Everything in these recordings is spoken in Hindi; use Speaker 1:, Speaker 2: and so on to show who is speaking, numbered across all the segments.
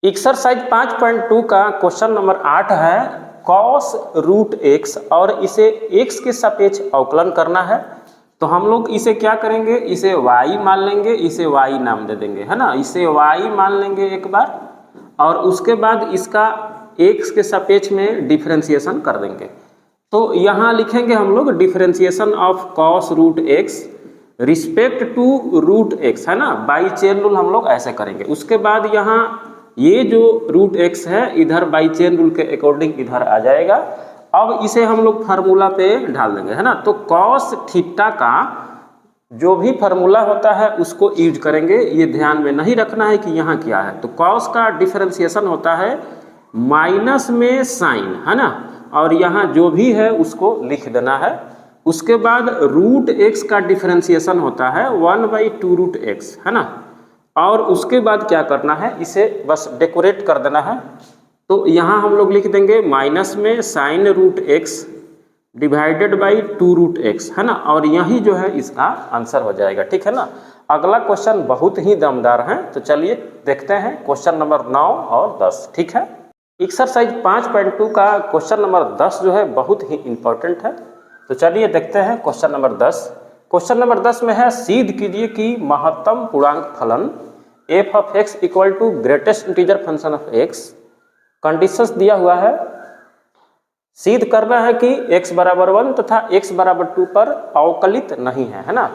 Speaker 1: एक्सरसाइज 5.2 का क्वेश्चन नंबर 8 है कॉस रूट एक्स और इसे एक्स के सापेक्ष अवकलन करना है। तो हम लोग इसे क्या करेंगे, इसे y मान लेंगे, इसे y नाम दे देंगे, है ना। इसे y मान लेंगे एक बार और उसके बाद इसका x के सापेक्ष में डिफरेंशिएशन कर देंगे। तो यहाँ लिखेंगे हम लोग differentiation of cos root x respect to root x, है ना। बाई चेन रूल हम लोग ऐसे करेंगे। उसके बाद यहाँ ये जो रूट एक्स है इधर बाई चेन रूल के अकॉर्डिंग इधर आ जाएगा। अब इसे हम लोग फार्मूला पे ढाल देंगे, है ना। तो कॉस थीटा का जो भी फार्मूला होता है उसको यूज करेंगे। ये ध्यान में नहीं रखना है कि यहाँ क्या है। तो कॉस का डिफरेंशिएशन होता है माइनस में साइन, है ना, और यहाँ जो भी है उसको लिख देना है। उसके बाद रूट एक्स का डिफरेंशिएशन होता है 1/2 रूट एक्स, है ना। और उसके बाद क्या करना है, इसे बस डेकोरेट कर देना है। तो यहाँ हम लोग लिख देंगे माइनस में sine root x divided by 2 root x, है ना। और यही जो है इसका आंसर हो जाएगा, ठीक है ना। अगला क्वेश्चन बहुत ही दमदार है, तो चलिए देखते हैं क्वेश्चन नंबर 9 और 10, ठीक है। एक्सरसाइज 5.2 का क्वेश्चन नंबर 10 जो है बहुत ही इंपॉर्टेंट है। तो चलिए देखते हैं क्वेश्चन नंबर 10। क्वेश्चन नंबर 10 में है सिद्ध कीजिए कि महत्तम पूर्णांक फलन f of x equal to greatest integer function of x। Conditions दिया हुआ है, सिद्ध करना है कि x बराबर 1 तथा x बराबर 2 पर अवकलित नहीं है ना।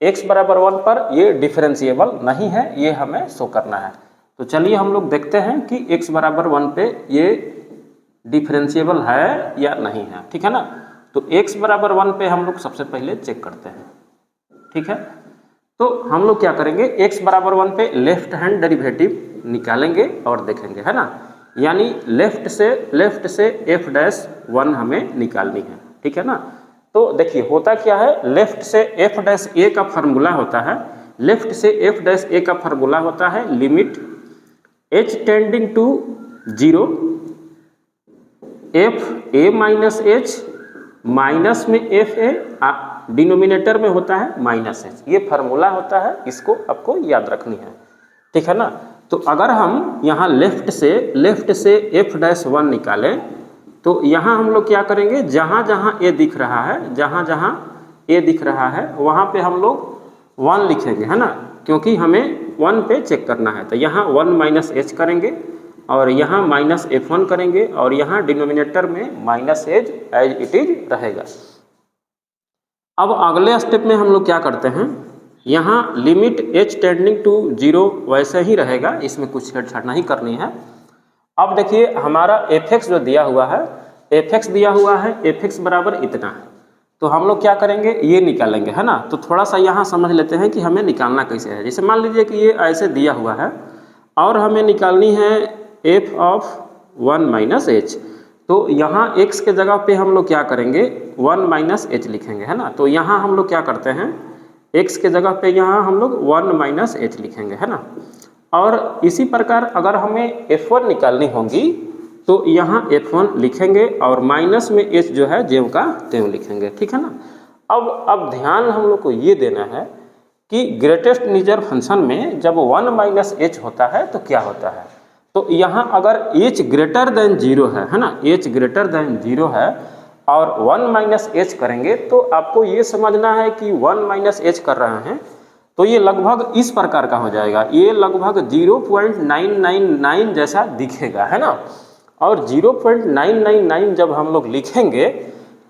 Speaker 1: x बराबर 1 पर ये डिफरेंशिएबल नहीं है, ये हमें शो करना है। तो चलिए हम लोग देखते हैं कि x बराबर 1 पे ये डिफरेंशिएबल है या नहीं है, ठीक है ना। तो x बराबर 1 पे हम लोग सबसे पहले चेक करते हैं, ठीक है। तो हम लोग क्या करेंगे, x बराबर 1 पे लेफ्ट हैंड डेरिवेटिव निकालेंगे और देखेंगे, है ना। यानी लेफ्ट से f डैश 1 हमें निकालनी है, ठीक है ना। तो देखिए होता क्या है, लेफ्ट से f डैश a का फार्मूला होता है, लेफ्ट से f डैश a का फार्मूला होता है limit h tending to 0 f a minus h minus में एफ ए, डिनोमिनेटर में होता है माइनस एच। ये फार्मूला होता है, इसको आपको याद रखनी है, ठीक है ना। तो अगर हम यहाँ लेफ्ट से एफ डैश 1 निकालें तो यहाँ हम लोग क्या करेंगे, जहाँ जहाँ ए दिख रहा है, जहाँ जहाँ ए दिख रहा है वहाँ पे हम लोग 1 लिखेंगे, है ना, क्योंकि हमें 1 पे चेक करना है। तो यहाँ 1 माइनस एच करेंगे और यहाँ माइनस f1 करेंगे और यहाँ डिनोमिनेटर में माइनस एज इट इज रहेगा। अब अगले स्टेप में हम लोग क्या करते हैं, यहाँ लिमिट h टेंडिंग टू 0 वैसे ही रहेगा, इसमें कुछ छेड़छाड़ नहीं करनी है। अब देखिए हमारा fx जो दिया हुआ है, fx दिया हुआ है fx बराबर इतना है। तो हम लोग क्या करेंगे, ये निकालेंगे, है ना। तो थोड़ा सा यहाँ समझ लेते हैं कि हमें निकालना कैसे है। जैसे मान लीजिए कि ये ऐसे दिया हुआ है और हमें निकालनी है f ऑफ 1 माइनस एच। तो यहाँ x के जगह पे हम लोग क्या करेंगे, 1 माइनस एच लिखेंगे, है ना। तो यहाँ हम लोग क्या करते हैं, x के जगह पे यहाँ हम लोग 1 माइनस एच लिखेंगे, है ना। और इसी प्रकार अगर हमें f1 निकालनी होगी तो यहाँ f1 लिखेंगे और माइनस में h जो है ज्यों का त्यों लिखेंगे, ठीक है ना। अब ध्यान हम लोग को ये देना है कि ग्रेटेस्ट इंटीजर फंक्शन में जब 1 माइनस एच होता है तो क्या होता है। तो यहाँ अगर h ग्रेटर देन 0 है ना, h ग्रेटर देन 0 है और 1 माइनस एच करेंगे तो आपको ये समझना है कि 1 माइनस एच कर रहे हैं तो ये लगभग इस प्रकार का हो जाएगा, ये लगभग 0.999 जैसा दिखेगा, है ना। और 0.999 जब हम लोग लिखेंगे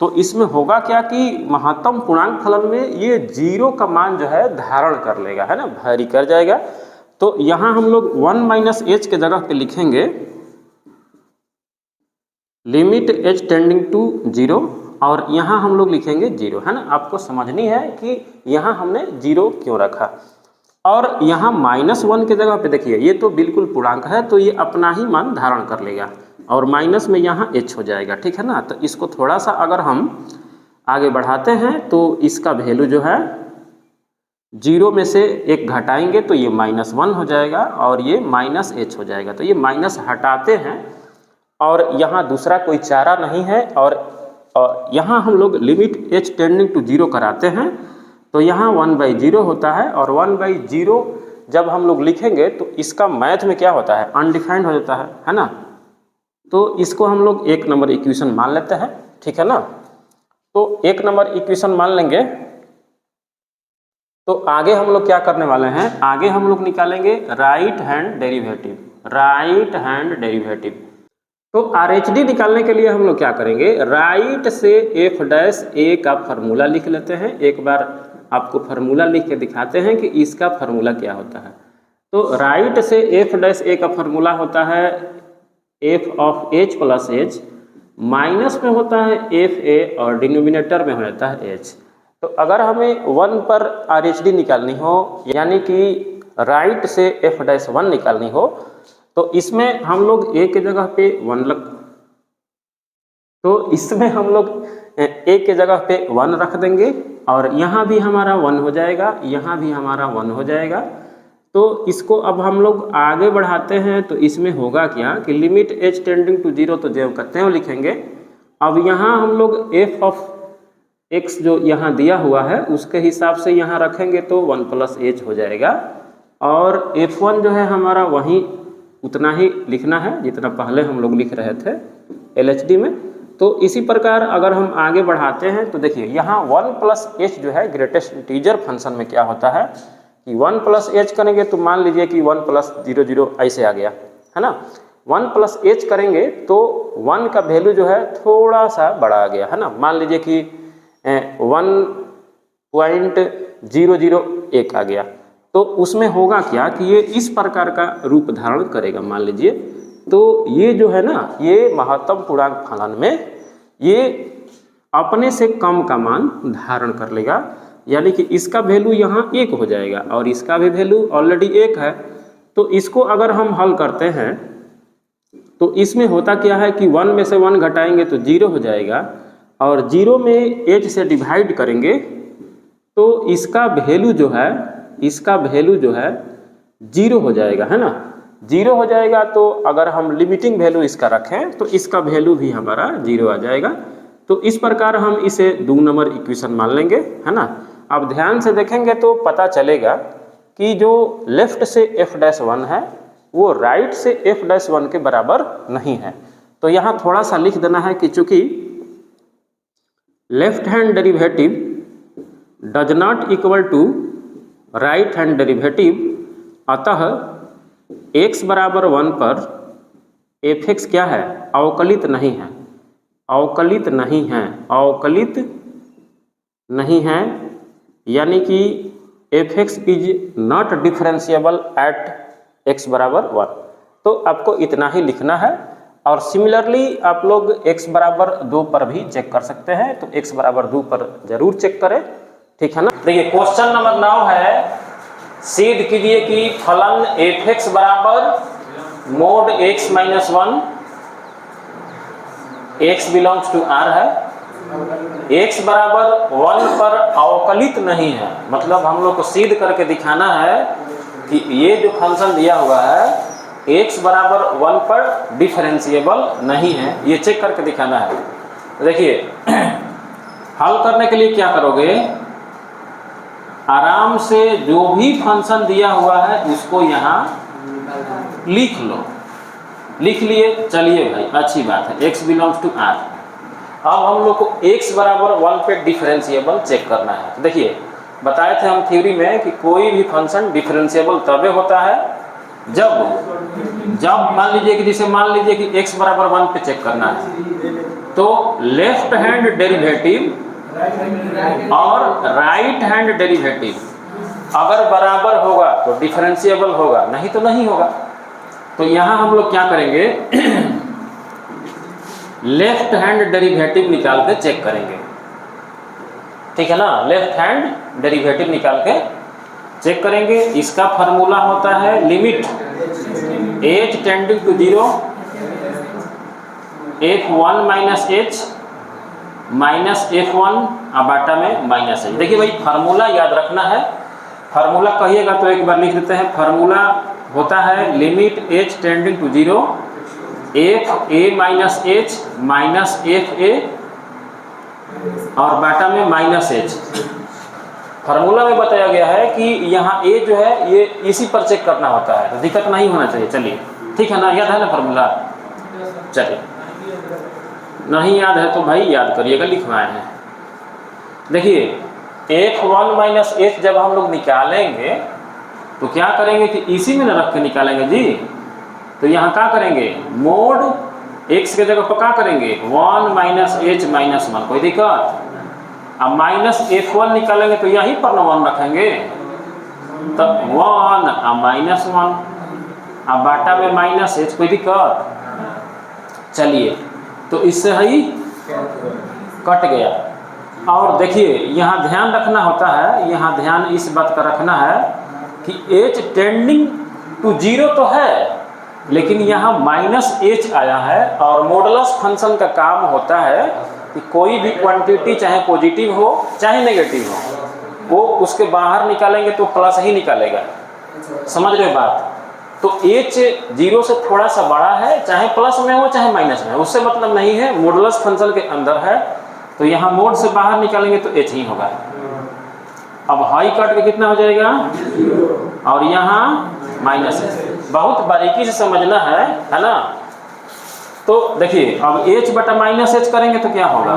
Speaker 1: तो इसमें होगा क्या कि महत्तम पूर्णांक फलन में ये 0 का मान जो है धारण कर लेगा, है ना, वैरी कर जाएगा। तो यहाँ हम लोग 1 माइनस एच के जगह पे लिखेंगे लिमिट h टेंडिंग टू 0 और यहाँ हम लोग लिखेंगे 0, है ना। आपको समझनी है कि यहाँ हमने 0 क्यों रखा। और यहाँ -1 के जगह पे देखिए ये तो बिल्कुल पूर्णांक है तो ये अपना ही मान धारण कर लेगा और माइनस में यहाँ h हो जाएगा, ठीक है ना। तो इसको थोड़ा सा अगर हम आगे बढ़ाते हैं तो इसका वैल्यू जो है 0 में से 1 घटाएंगे तो ये -1 हो जाएगा और ये माइनस एच हो जाएगा। तो ये माइनस हटाते हैं और यहाँ दूसरा कोई चारा नहीं है और यहाँ हम लोग लिमिट h टेंडिंग टू 0 कराते हैं तो यहाँ 1/0 होता है और 1/0 जब हम लोग लिखेंगे तो इसका मैथ में क्या होता है, अनडिफाइंड हो जाता है ना। तो इसको हम लोग 1 नंबर इक्वेशन मान लेते हैं, ठीक है ना। तो 1 नंबर इक्वेशन मान लेंगे। तो आगे हम लोग क्या करने वाले हैं, आगे हम लोग निकालेंगे right hand derivative, right hand derivative. तो आरएचडी निकालने के लिए हम लोग क्या करेंगे, राइट से एफ डैश ए का फार्मूला लिख लेते हैं। एक बार आपको फार्मूला लिख के दिखाते हैं कि इसका फार्मूला क्या होता है। तो राइट से एफ डैश ए का फार्मूला होता है F of H plus H, minus में होता है एफ ए और डिनोमिनेटर में हो जाता है एच। तो अगर हमें 1 पर आरएचडी निकालनी हो, यानी कि राइट से एफ डैश 1 निकालनी हो, तो इसमें हम लोग ए के जगह पे 1 रख देंगे और यहाँ भी हमारा 1 हो जाएगा, यहाँ भी हमारा 1 हो जाएगा। तो इसको अब हम लोग आगे बढ़ाते हैं। तो इसमें होगा क्या कि लिमिट एच टेंडिंग टू 0, तो जो कहते हैं लिखेंगे। अब यहाँ हम लोग एफ ऑफ एक्स जो यहाँ दिया हुआ है उसके हिसाब से यहाँ रखेंगे तो 1 प्लस एच हो जाएगा। और f1 जो है हमारा वहीं उतना ही लिखना है जितना पहले हम लोग लिख रहे थे LHD में। तो इसी प्रकार अगर हम आगे बढ़ाते हैं तो देखिए यहाँ 1 प्लस एच जो है ग्रेटेस्ट इंटीजर फंक्शन में क्या होता है कि 1 प्लस एच करेंगे तो मान लीजिए कि 1 प्लस 0 0 ऐसे आ गया है ना। 1 प्लस एच करेंगे तो 1 का वैल्यू जो है थोड़ा सा बड़ा आ गया है ना। मान लीजिए कि 1.001 आ गया। तो उसमें होगा क्या कि ये इस प्रकार का रूप धारण करेगा मान लीजिए। तो ये जो है ना, ये महत्तम पूर्णांक फलन में ये अपने से कम का मान धारण कर लेगा, यानी कि इसका वैल्यू यहाँ 1 हो जाएगा और इसका भी वैल्यू ऑलरेडी 1 है। तो इसको अगर हम हल करते हैं तो इसमें होता क्या है कि 1 में से 1 घटाएंगे तो 0 हो जाएगा और 0 में h से डिवाइड करेंगे तो इसका वैल्यू जो है 0 हो जाएगा है ना। 0 हो जाएगा तो अगर हम लिमिटिंग वैल्यू इसका रखें तो इसका वैल्यू भी हमारा 0 आ जाएगा। तो इस प्रकार हम इसे 2 नंबर इक्वेशन मान लेंगे है ना। अब ध्यान से देखेंगे तो पता चलेगा कि जो लेफ्ट से एफ डैश 1 है वो राइट से एफ डैश 1 के बराबर नहीं है। तो यहाँ थोड़ा सा लिख देना है कि चूंकि left hand derivative does not equal to right hand derivative, अतः x बराबर 1 पर एफ एक्स क्या है, अवकलित नहीं है, अवकलित नहीं है, अवकलित नहीं है, यानी कि F x is not differentiable eight x बराबर 1। तो आपको इतना ही लिखना है। और सिमिलरली आप लोग x बराबर 2 पर भी चेक कर सकते हैं। तो x बराबर 2 पर जरूर चेक करें, ठीक है ना। देखिए क्वेश्चन नंबर 9 है, सिद्ध कीजिए कि फलन एफ एक्स बराबर mod x minus 1, x belongs to R है, x बराबर 1 पर अवकलित नहीं है। मतलब हम लोग को सिद्ध करके दिखाना है कि ये जो फंक्शन दिया हुआ है x बराबर 1 पर डिफरेंशिएबल नहीं है, ये चेक करके दिखाना है। देखिए हल करने के लिए क्या करोगे, आराम से जो भी फंक्शन दिया हुआ है उसको यहाँ लिख लो। लिख लिए, चलिए भाई अच्छी बात है, x बिलोंग्स टू R। अब हम लोग को x बराबर 1 पे डिफरेंशिएबल चेक करना है। तो देखिए बताए थे हम थ्योरी में कि कोई भी फंक्शन डिफरेंशिएबल तभी होता है जब मान लीजिए कि जैसे मान लीजिए कि x बराबर 1 पे चेक करना है तो लेफ्ट हैंड डेरिवेटिव और राइट हैंड डेरिवेटिव अगर बराबर होगा तो डिफरेंशिएबल होगा, नहीं तो नहीं होगा। तो यहाँ हम लोग क्या करेंगे, लेफ्ट हैंड डेरिवेटिव निकाल के चेक करेंगे, ठीक है ना। लेफ्ट हैंड डेरिवेटिव निकाल के चेक करेंगे। इसका फार्मूला होता है limit h tending to 0 f1 minus h minus f1 अबाटा में माइनस h। देखिए भाई फार्मूला याद रखना है, फार्मूला कहिएगा तो एक बार लिख देते हैं। फार्मूला होता है limit h tending to 0 f a minus h minus f a और बाटा में माइनस h। फार्मूला में बताया गया है कि यहाँ ए जो है ये इसी पर चेक करना होता है, तो दिक्कत नहीं होना चाहिए। चलिए ठीक है ना, याद है ना फार्मूला? चलिए नहीं याद है तो भाई याद करिएगा, लिखवाए हैं। देखिए f1 माइनस h जब हम लोग निकालेंगे तो क्या करेंगे कि इसी में न रख के निकालेंगे जी। तो यहाँ क्या करेंगे, मोड x के जगह पर क्या करेंगे 1 माइनस h माइनस 1, कोई दिक्कत? अब माइनस f1 निकालेंगे तो यहीं पर न 1 रखेंगे, तब 1 अब माइनस 1, अब बाटा में माइनस h, कोई दिक्कत? चलिए तो इससे ही कट गया। और देखिए यहाँ ध्यान रखना होता है, यहाँ ध्यान इस बात का रखना है कि h टेंडिंग टू 0 तो है, लेकिन यहाँ माइनस h आया है। और मॉडुलस फंक्शन का काम होता है कि कोई भी क्वांटिटी चाहे पॉजिटिव हो चाहे नेगेटिव हो, वो उसके बाहर निकालेंगे तो प्लस ही निकालेगा। समझ रहे बात? तो h 0 से थोड़ा सा बड़ा है, चाहे प्लस में हो चाहे माइनस में हो, उससे मतलब नहीं है, मॉडुलस फंक्शन के अंदर है। तो यहाँ मोड से बाहर निकालेंगे तो h ही होगा। अब हाई कट के कितना हो जाएगा, और यहाँ माइनस है। बहुत बारीकी से समझना है ना? तो देखिए अब h बटा माइनस h करेंगे तो क्या होगा,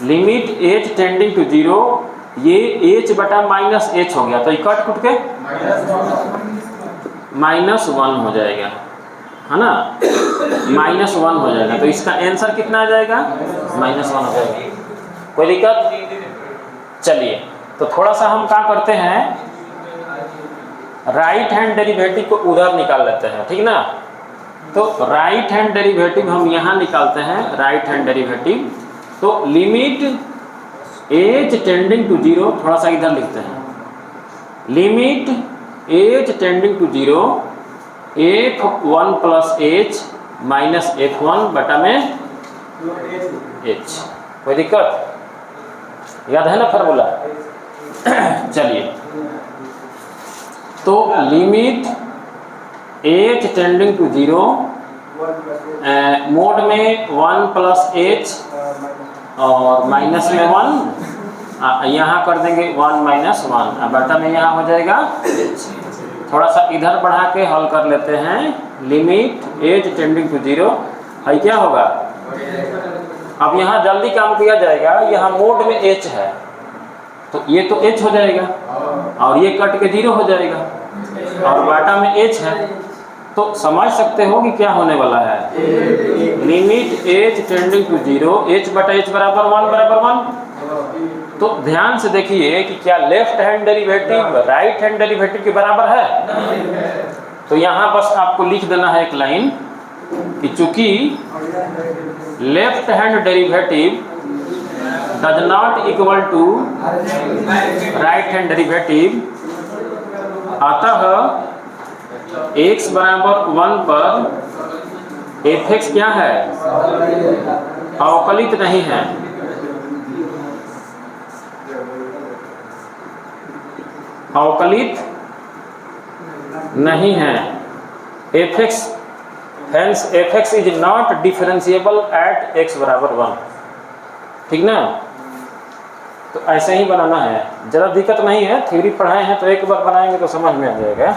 Speaker 1: लिमिट h टेंडिंग टू 0, ये h बटा माइनस h हो गया, तो ये कट कुट के माइनस 1 हो जाएगा, है ना? माइनस 1 हो जाएगा, तो इसका आंसर कितना आ जाएगा, माइनस 1 हो जाएगा। कोई दिक्कत? चलिए तो थोड़ा सा हम क्या करते हैं, राइट हैंड डेरिवेटिव को उधर निकाल लेते हैं, ठीक ना? तो राइट हैंड डेरिवेटिव हम यहाँ निकालते हैं, राइट हैंड डेरिवेटिव। तो लिमिट h टेंडिंग टू 0, थोड़ा सा इधर लिखते हैं, limit h tending to 0 f1 plus h minus f1 बटा में h। कोई दिक्कत? याद है ना फार्मूला? चलिए तो limit h tending to 0, mod में 1 प्लस h और माइनस में 1, यहाँ कर देंगे 1 माइनस 1, बटा में यहाँ हो जाएगा h। थोड़ा सा इधर बढ़ा के हल कर लेते हैं, लिमिट h टेंडिंग टू 0 है, क्या होगा? अब यहाँ जल्दी काम किया जाएगा, यहाँ मोड में h है तो ये तो h हो जाएगा, और ये कट के 0 हो जाएगा, और बाटा में h है। तो समझ सकते हो कि क्या होने वाला है, limit h tending to 0, h बटा h बराबर 1 बराबर 1। तो ध्यान से देखिए कि क्या left hand derivative right hand derivative के बराबर है? तो यहाँ बस आपको लिख देना है एक लाइन कि चूंकि left hand derivative does not equal to right hand derivative, अतः x बराबर 1 पर f(x) क्या है, अवकलित नहीं है। अवकलित नहीं है, f(x), hence f(x) is not differentiable eight x बराबर 1, ठीक ना? तो ऐसे ही बनाना है, ज़रा दिक्कत नहीं है, थ्योरी पढ़ाए हैं तो एक बार बनाएंगे तो समझ में आ जाएगा।